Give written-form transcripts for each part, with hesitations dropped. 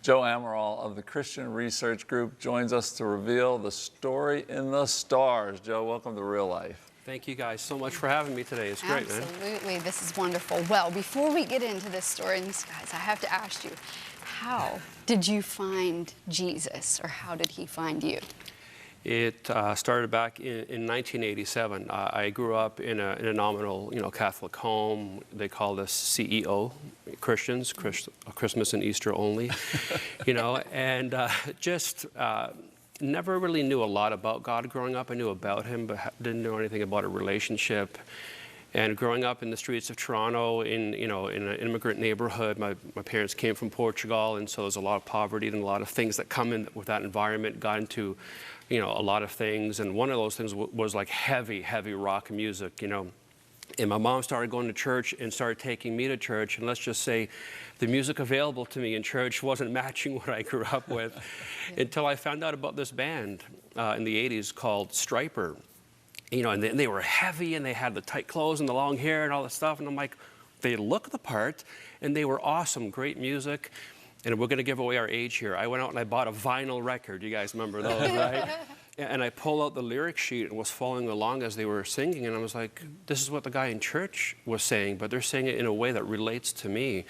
Joe Amaral of the Christian Research Group joins us to reveal the story in the stars. Joe, welcome to Real Life. Thank you guys so much for having me today. It's great, man. Absolutely, this is wonderful. Well, before we get into this story in the skies, I have to ask you, how did you find Jesus, or how did he find you? It started back in 1987. I grew up in a nominal, Catholic home. They called us CEO, Christians, Christmas and Easter only, and just never really knew a lot about God growing up. I knew about him, but didn't know anything about a relationship. And growing up in the streets of Toronto, in an immigrant neighborhood, my parents came from Portugal, and so there's a lot of poverty and a lot of things that come in with that environment. Got into, a lot of things, and one of those things was like heavy rock music, And my mom started going to church and started taking me to church, and let's just say the music available to me in church wasn't matching what I grew up with until I found out about this band in the 80s called Striper. And they were heavy, and they had the tight clothes and the long hair and all that stuff. And I'm like, they look the part, and they were awesome, great music. And we're going to give away our age here. I went out and I bought a vinyl record. You guys remember those, right? And I pulled out the lyric sheet and was following along as they were singing. And I was like, this is what the guy in church was saying, but they're saying it in a way that relates to me.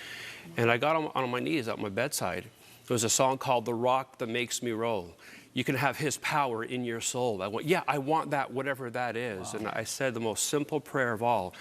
And I got on my knees at my bedside. There was a song called The Rock That Makes Me Roll. You can have his power in your soul. I want that, whatever that is. Wow. And I said the most simple prayer of all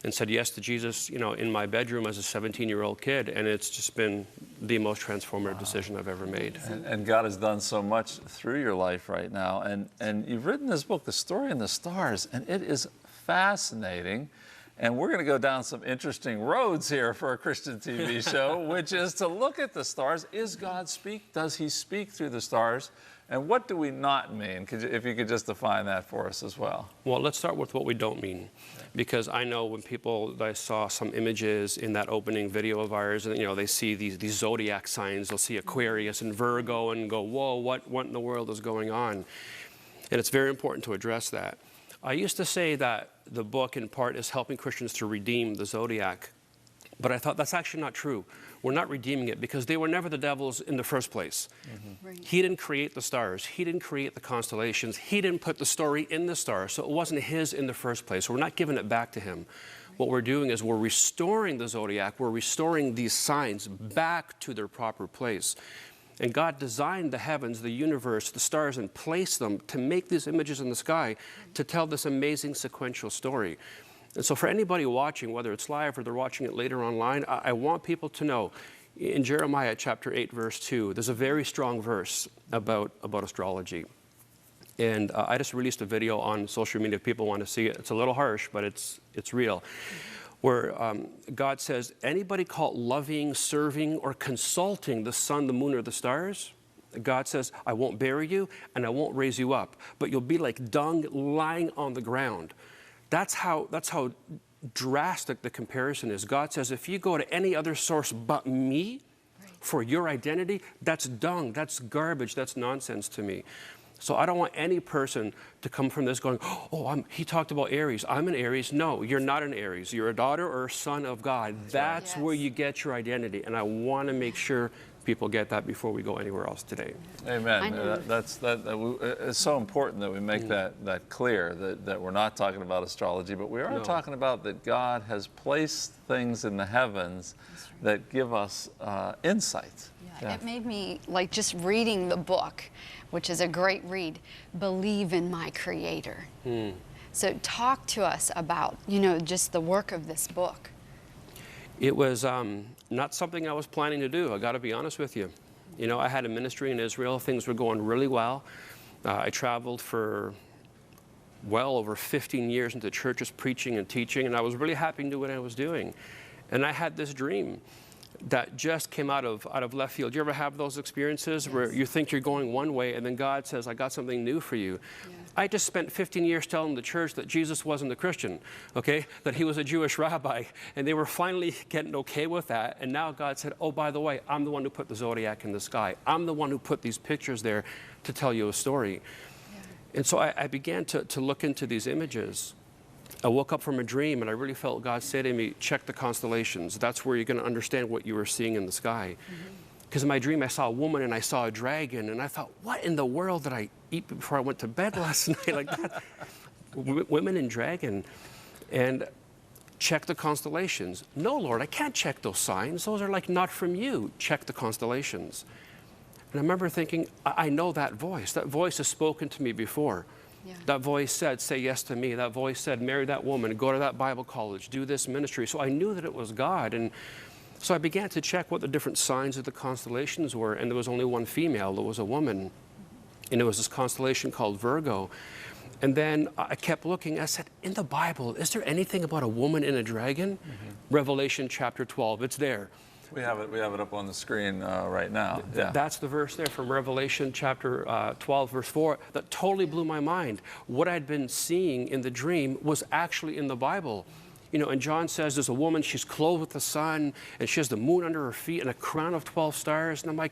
and said yes to Jesus, in my bedroom as a 17-year-old kid. And it's just been the most transformative decision I've ever made. And God has done so much through your life right now. And you've written this book, The Story in the Stars, and it is fascinating. And we're going to go down some interesting roads here for a Christian TV show, which is to look at the stars. Is God speak? Does he speak through the stars? And what do we not mean? If you could just define that for us as well. Well, let's start with what we don't mean. Because I know when I saw some images in that opening video of ours, and they see these Zodiac signs, they'll see Aquarius and Virgo and go, whoa, what in the world is going on? And it's very important to address that. I used to say that the book, in part, is helping Christians to redeem the Zodiac. But I thought that's actually not true. We're not redeeming it because they were never the devils in the first place. Mm-hmm. Right. He didn't create the stars. He didn't create the constellations. He didn't put the story in the stars. So it wasn't his in the first place. So we're not giving it back to him. Right. What we're doing is we're restoring the Zodiac. We're restoring these signs back to their proper place. And God designed the heavens, the universe, the stars, and placed them to make these images in the sky to tell this amazing sequential story. And so for anybody watching, whether it's live or they're watching it later online, I want people to know, in Jeremiah chapter 8, verse 2, there's a very strong verse about astrology. And I just released a video on social media if people want to see it. It's a little harsh, but it's real. Where God says, anybody caught loving, serving, or consulting the sun, the moon, or the stars, God says, I won't bury you and I won't raise you up, but you'll be like dung lying on the ground. That's how drastic the comparison is. God says, if you go to any other source but me for your identity, that's dung, that's garbage, that's nonsense to me. So I don't want any person to come from this going, he talked about Aries. I'm an Aries. No, you're not an Aries. You're a daughter or a son of God. That's where you get your identity. And I want to make sure people get that before we go anywhere else today. Amen. It's so important that we make that clear, that we're not talking about astrology, but we are talking about that God has placed things in the heavens that give us insight. It made me, just reading the book, which is a great read, believe in my Creator. So talk to us about, just the work of this book. It was not something I was planning to do, I got to be honest with you. I had a ministry in Israel. Things were going really well. I traveled for well over 15 years into churches preaching and teaching, and I was really happy to do what I was doing. And I had this dream that just came out of left field. Do you ever have those experiences where you think you're going one way and then God says, I got something new for you? I just spent 15 years telling the church that Jesus wasn't a Christian, okay? That he was a Jewish rabbi, and they were finally getting okay with that. And now God said, oh, by the way, I'm the one who put the Zodiac in the sky. I'm the one who put these pictures there to tell you a story. And so I began to look into these images. I woke up from a dream and I really felt God say to me, check the constellations. That's where you're going to understand what you were seeing in the sky. because in my dream I saw a woman and I saw a dragon, and I thought, what in the world did I eat before I went to bed last night? Like that. Women and dragon. And check the constellations. No, Lord, I can't check those signs. Those are like not from you. Check the constellations. And I remember thinking, I know that voice. That voice has spoken to me before. Yeah. That voice said, say yes to me. That voice said, marry that woman, go to that Bible college, do this ministry. So I knew that it was God. And so I began to check what the different signs of the constellations were. And there was only one female. There was a woman. And it was this constellation called Virgo. And then I kept looking. I said, in the Bible, is there anything about a woman and a dragon? Revelation chapter 12. It's there. We have it up on the screen right now. Yeah. That's the verse there from Revelation chapter 12, verse 4, that totally blew my mind. What I'd been seeing in the dream was actually in the Bible. You know, and John says there's a woman, she's clothed with the sun, and she has the moon under her feet and a crown of 12 stars. And I'm like,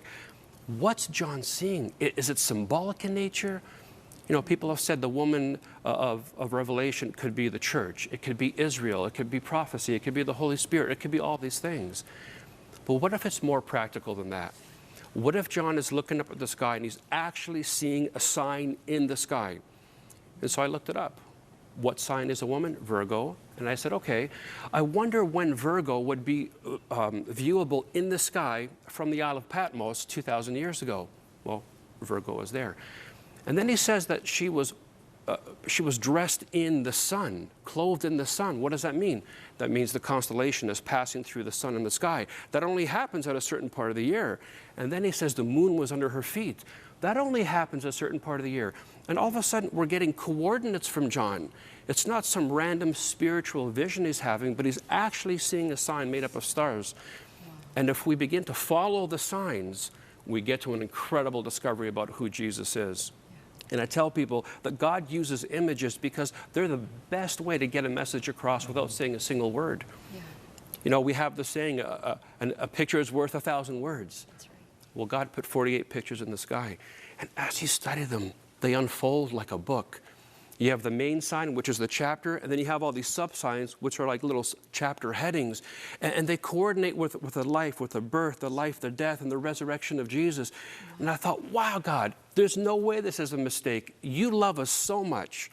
what's John seeing? Is it symbolic in nature? You know, people have said the woman of Revelation could be the church. It could be Israel. It could be prophecy. It could be the Holy Spirit. It could be all these things. But what if it's more practical than that? What if John is looking up at the sky and he's actually seeing a sign in the sky? And so I looked it up. What sign is a woman? Virgo. And I said, okay, I wonder when Virgo would be viewable in the sky from the Isle of Patmos 2,000 years ago. Well, Virgo is there. And then he says that she was dressed in the sun, clothed in the sun. What does that mean? That means the constellation is passing through the sun in the sky. That only happens at a certain part of the year. And then he says the moon was under her feet. That only happens at a certain part of the year. And all of a sudden, we're getting coordinates from John. It's not some random spiritual vision he's having, but he's actually seeing a sign made up of stars. And if we begin to follow the signs, we get to an incredible discovery about who Jesus is. And I tell people that God uses images because they're the best way to get a message across without saying a single word. Yeah. You know, we have the saying, a picture is worth 1,000 words. That's right. Well, God put 48 pictures in the sky. And as you study them, they unfold like a book. You have the main sign, which is the chapter, and then you have all these sub-signs, which are like little chapter headings. And they coordinate with the life, with the birth, the life, the death, and the resurrection of Jesus. And I thought, wow, God, there's no way this is a mistake. You love us so much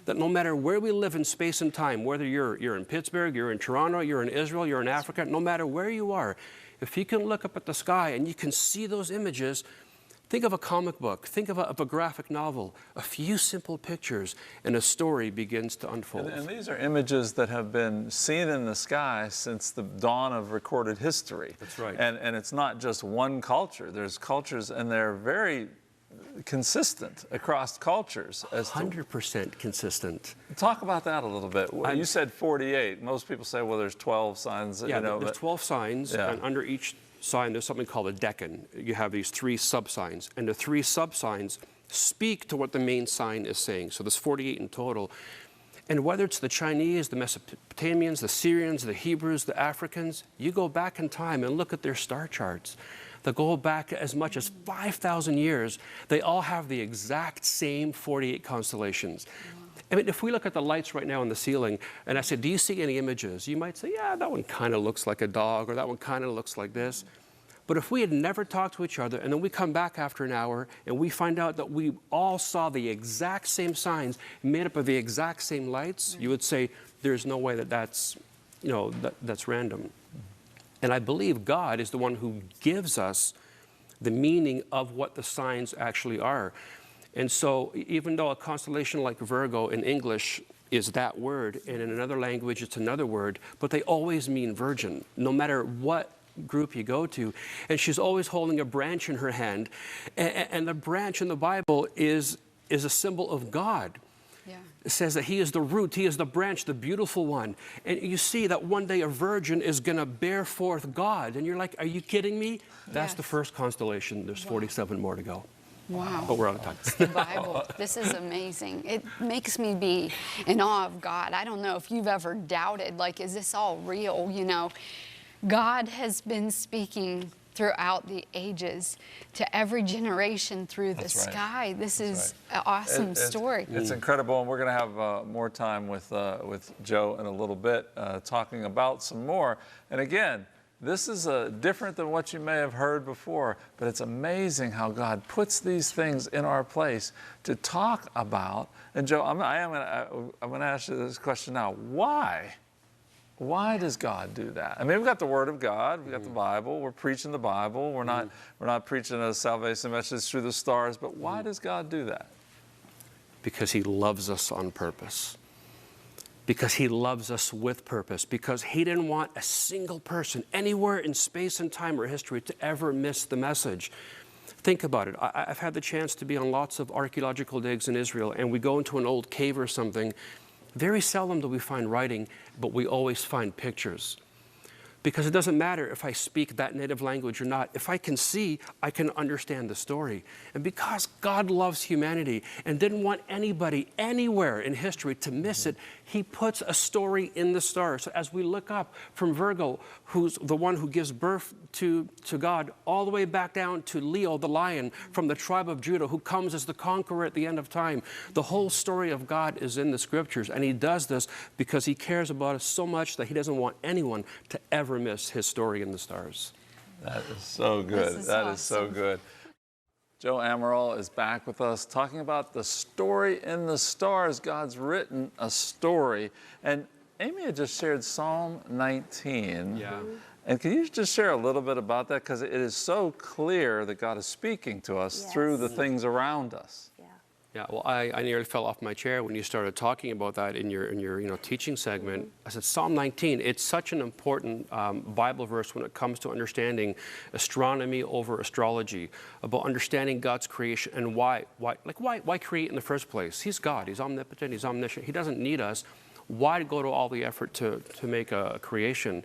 that no matter where we live in space and time, whether you're in Pittsburgh, you're in Toronto, you're in Israel, you're in Africa, no matter where you are, if you can look up at the sky and you can see those images, think of a comic book, think of a graphic novel, a few simple pictures, and a story begins to unfold. And these are images that have been seen in the sky since the dawn of recorded history. That's right. And it's not just one culture. There's cultures, and they're very consistent across cultures. 100% consistent. Talk about that a little bit. You said 48. Most people say, well, there's 12 signs. Yeah, there's 12 signs, and under each sign, there's something called a decan. You have these 3 sub-signs, and the 3 sub-signs speak to what the main sign is saying. So there's 48 in total. And whether it's the Chinese, the Mesopotamians, the Syrians, the Hebrews, the Africans, you go back in time and look at their star charts. They go back as much as 5,000 years. They all have the exact same 48 constellations. I mean, if we look at the lights right now on the ceiling, and I said, do you see any images? You might say, yeah, that one kind of looks like a dog, or that one kind of looks like this. But if we had never talked to each other, and then we come back after an hour, and we find out that we all saw the exact same signs made up of the exact same lights, you would say, there's no way that's random. And I believe God is the one who gives us the meaning of what the signs actually are. And so even though a constellation like Virgo in English is that word, and in another language it's another word, but they always mean virgin, no matter what group you go to. And she's always holding a branch in her hand. And the branch in the Bible is a symbol of God. Yeah. It says that he is the root, he is the branch, the beautiful one. And you see that one day a virgin is going to bear forth God. And you're like, are you kidding me? That's the first constellation. There's 47 more to go. Wow. But we're out of time. It's the Bible. This is amazing. It makes me be in awe of God. I don't know if you've ever doubted, like, is this all real? You know, God has been speaking throughout the ages to every generation through the sky. This is an awesome story. It's incredible, and we're going to have more time with Joe in a little bit talking about some more. And again, this is different than what you may have heard before, but it's amazing how God puts these things in our place to talk about. And Joe, I'm going to ask you this question now. Why? Why does God do that? I mean, we've got the Word of God, we've got the Bible, we're preaching the Bible, we're not preaching a salvation message through the stars, but why does God do that? Because He loves us on purpose. Because He loves us with purpose. Because He didn't want a single person anywhere in space and time or history to ever miss the message. Think about it. I've had the chance to be on lots of archaeological digs in Israel, and we go into an old cave or something. Very seldom do we find writing, but we always find pictures. Because it doesn't matter if I speak that native language or not. If I can see, I can understand the story. And because God loves humanity and didn't want anybody anywhere in history to miss it, He puts a story in the stars. So as we look up from Virgo, who's the one who gives birth to God, all the way back down to Leo, the lion from the tribe of Judah, who comes as the conqueror at the end of time. The whole story of God is in the scriptures, and He does this because He cares about us so much that He doesn't want anyone to ever miss His story in the stars. That is so good. That is so good. Joe Amaral is back with us talking about the story in the stars. God's written a story. And Amy had just shared Psalm 19. Yeah. And can you just share a little bit about that? Because it is so clear that God is speaking to us through the things around us. Yeah, well, I nearly fell off my chair when you started talking about that in your teaching segment. I said, Psalm 19, it's such an important Bible verse when it comes to understanding astronomy over astrology, about understanding God's creation and why create in the first place? He's God, He's omnipotent, He's omniscient, He doesn't need us. Why go to all the effort to make a creation?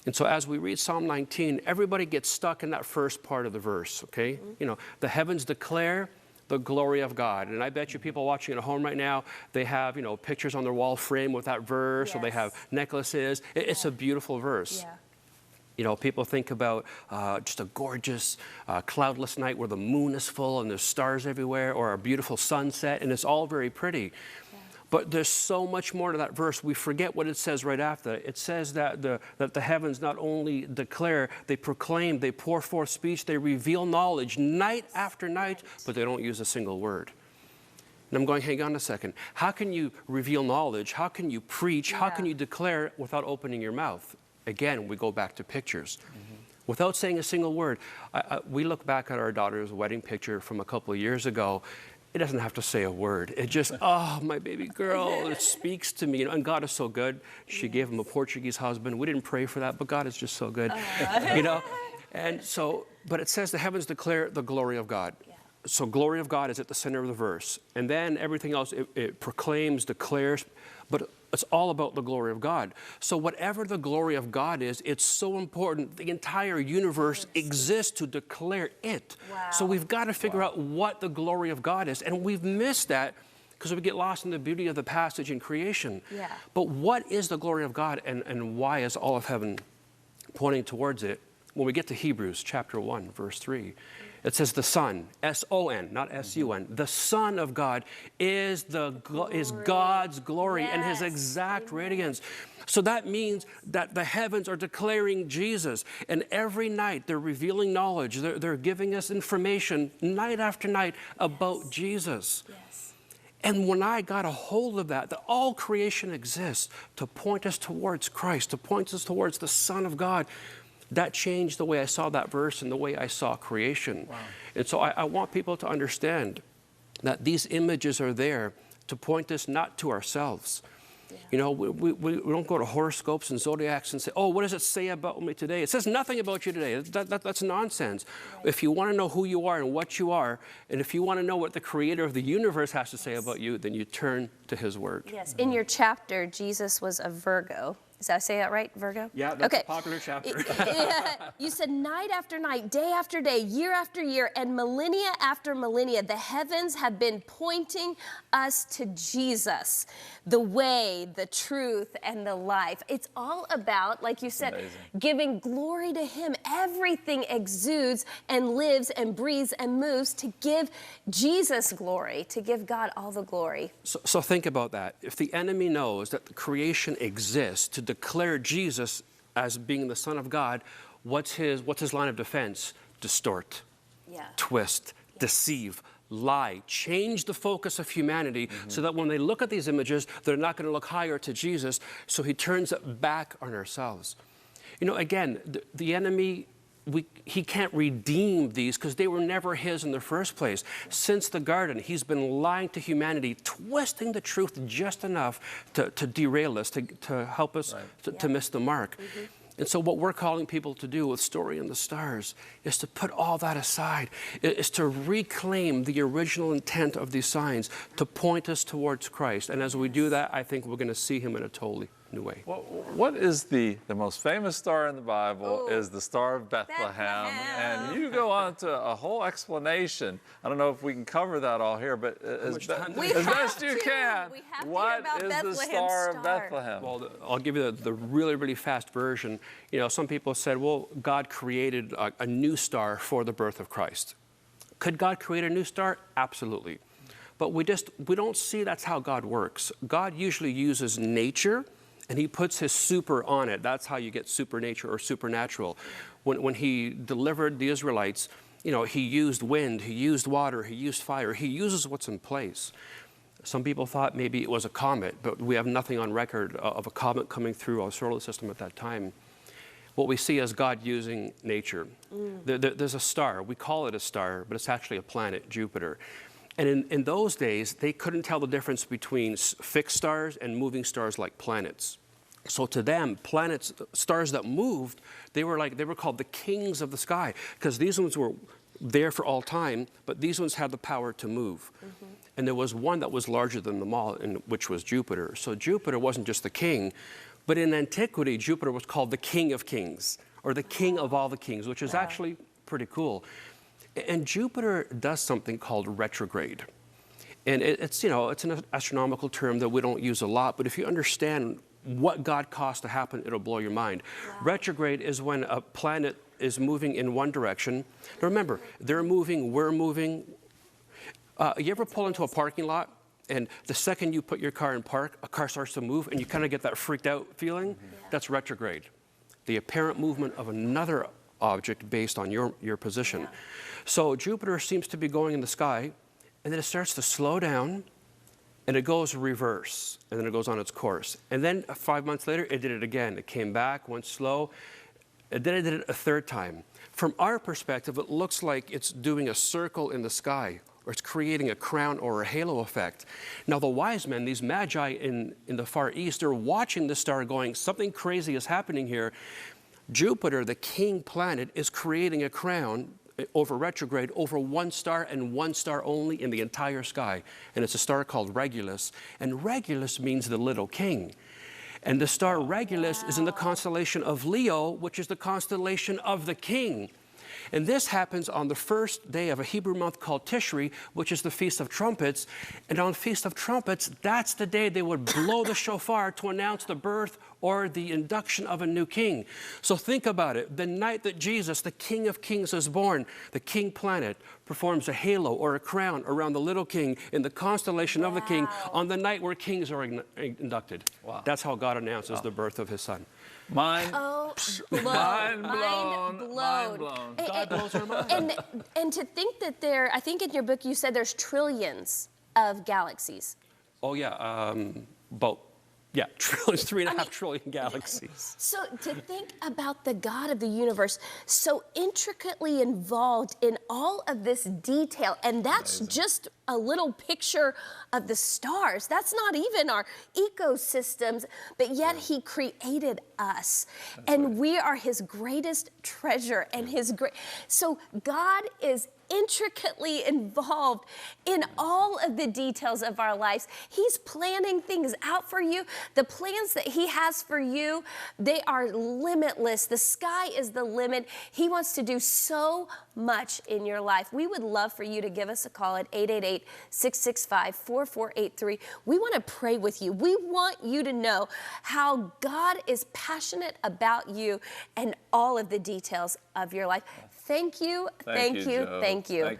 And so as we read Psalm 19, everybody gets stuck in that first part of the verse, okay? You know, the heavens declare the glory of God. And I bet you people watching at home right now, they have, pictures on their wall frame with that verse, or they have necklaces. It's a beautiful verse. People think about just a gorgeous cloudless night where the moon is full and there's stars everywhere, or a beautiful sunset, and it's all very pretty. But there's so much more to that verse. We forget what it says right after. It says that the heavens not only declare, they proclaim, they pour forth speech, they reveal knowledge night after night, but they don't use a single word. And I'm going, hang on a second. How can you reveal knowledge? How can you preach? How can you declare without opening your mouth? Again, we go back to pictures. Without saying a single word. We look back at our daughter's wedding picture from a couple of years ago. It doesn't have to say a word. It just, oh, my baby girl, it speaks to me. And God is so good. She gave him a Portuguese husband. We didn't pray for that, but God is just so good. And so, but it says the heavens declare the glory of God. So glory of God is at the center of the verse. And then everything else, it proclaims, declares, but it's all about the glory of God. So whatever the glory of God is, it's so important. The entire universe exists to declare it. So we've got to figure out what the glory of God is. And we've missed that because we get lost in the beauty of the passage in creation. But what is the glory of God, and why is all of heaven pointing towards it? When we get to Hebrews chapter 1, verse 3, it says the Son, S-O-N, not S-U-N. The Son of God is God's glory and His exact radiance. So that means that the heavens are declaring Jesus. And every night they're revealing knowledge. They're giving us information night after night about Jesus. And when I got a hold of that all creation exists to point us towards Christ, to point us towards the Son of God, that changed the way I saw that verse and the way I saw creation. And so I want people to understand that these images are there to point us not to ourselves. We don't go to horoscopes and zodiacs and say, oh, what does it say about me today? It says nothing about you today. That's nonsense. If you want to know who you are and what you are, and if you want to know what the creator of the universe has to say about you, then you turn to His word. In your chapter, Jesus was a Virgo. Did I say that right, Virgo? Yeah, that's a popular chapter. You said night after night, day after day, year after year, and millennia after millennia, the heavens have been pointing us to Jesus, the way, the truth, and the life. It's all about, like you said, giving glory to Him. Everything exudes and lives and breathes and moves to give Jesus glory, to give God all the glory. So think about that. If the enemy knows that the creation exists to declare Jesus as being the Son of God, what's his line of defense? Distort, twist, deceive, lie, change the focus of humanity so that when they look at these images, they're not going to look higher to Jesus. So he turns it back on ourselves. You know, again, the enemy, he can't redeem these because they were never his in the first place. Since the garden, he's been lying to humanity, twisting the truth just enough to derail us, to help us to miss the mark. And so what we're calling people to do with Story in the Stars is to put all that aside, is to reclaim the original intent of these signs, to point us towards Christ. And as we do that, I think we're going to see him in a totally new way. Well, what is the most famous star in the Bible is the Star of Bethlehem. And you go on to a whole explanation. I don't know if we can cover that all here, but as best you can, what is the Star of Bethlehem? Well, I'll give you the really, really fast version. You know, some people said, well, God created a new star for the birth of Christ. Could God create a new star? Absolutely. But we don't see that's how God works. God usually uses nature, and he puts his super on it. That's how you get supernature or supernatural. When he delivered the Israelites, you know, he used wind, he used water, he used fire. He uses what's in place. Some people thought maybe it was a comet, but we have nothing on record of a comet coming through our solar system at that time. What we see is God using nature. There's a star. We call it a star, but it's actually a planet, Jupiter. And in those days, they couldn't tell the difference between fixed stars and moving stars like planets. So to them, planets, stars that moved, they were called the kings of the sky, because these ones were there for all time, but these ones had the power to move. And there was one that was larger than them all, which was Jupiter. So Jupiter wasn't just the king, but in antiquity, Jupiter was called the king of kings, or the king of all the kings, which is actually pretty cool. And Jupiter does something called retrograde. And it's an astronomical term that we don't use a lot, but if you understand what God caused to happen, it'll blow your mind. Retrograde is when a planet is moving in one direction. Now remember, they're moving, we're moving. You ever pull into a parking lot, and the second you put your car in park, a car starts to move, and you kind of get that freaked out feeling? That's retrograde. The apparent movement of another object based on your position. So Jupiter seems to be going in the sky, and then it starts to slow down, and it goes reverse, and then it goes on its course. And then 5 months later, it did it again. It came back, went slow, and then it did it a third time. From our perspective, it looks like it's doing a circle in the sky, or it's creating a crown or a halo effect. Now the wise men, these magi in the Far East, are watching the star going, something crazy is happening here. Jupiter, the king planet, is creating a crown over retrograde over one star and one star only in the entire sky. And it's a star called Regulus. And Regulus means the little king. And the star Regulus is in the constellation of Leo, which is the constellation of the king. And this happens on the first day of a Hebrew month called Tishri, which is the Feast of Trumpets. And on Feast of Trumpets, that's the day they would blow the shofar to announce the birth or the induction of a new king. So think about it. The night that Jesus, the King of Kings, is born, the king planet performs a halo or a crown around the little king in the constellation of the king on the night where kings are inducted. That's how God announces the birth of his son. Mind blown. Mind blown. God blows our mind. And to think that I think in your book you said there's trillions of galaxies. Oh yeah, trillions, 3.5 trillion galaxies. So to think about the God of the universe so intricately involved in all of this detail, and that's just a little picture of the stars. That's not even our ecosystems, but yet he created us. And we are his greatest treasure and so God is intricately involved in all of the details of our lives. He's planning things out for you. The plans that he has for you, they are limitless. The sky is the limit. He wants to do so much in your life. We would love for you to give us a call at 888-665-4483. We want to pray with you. We want you to know how God is passionate about you and all of the details of your life. Thank you, thank you, thank you.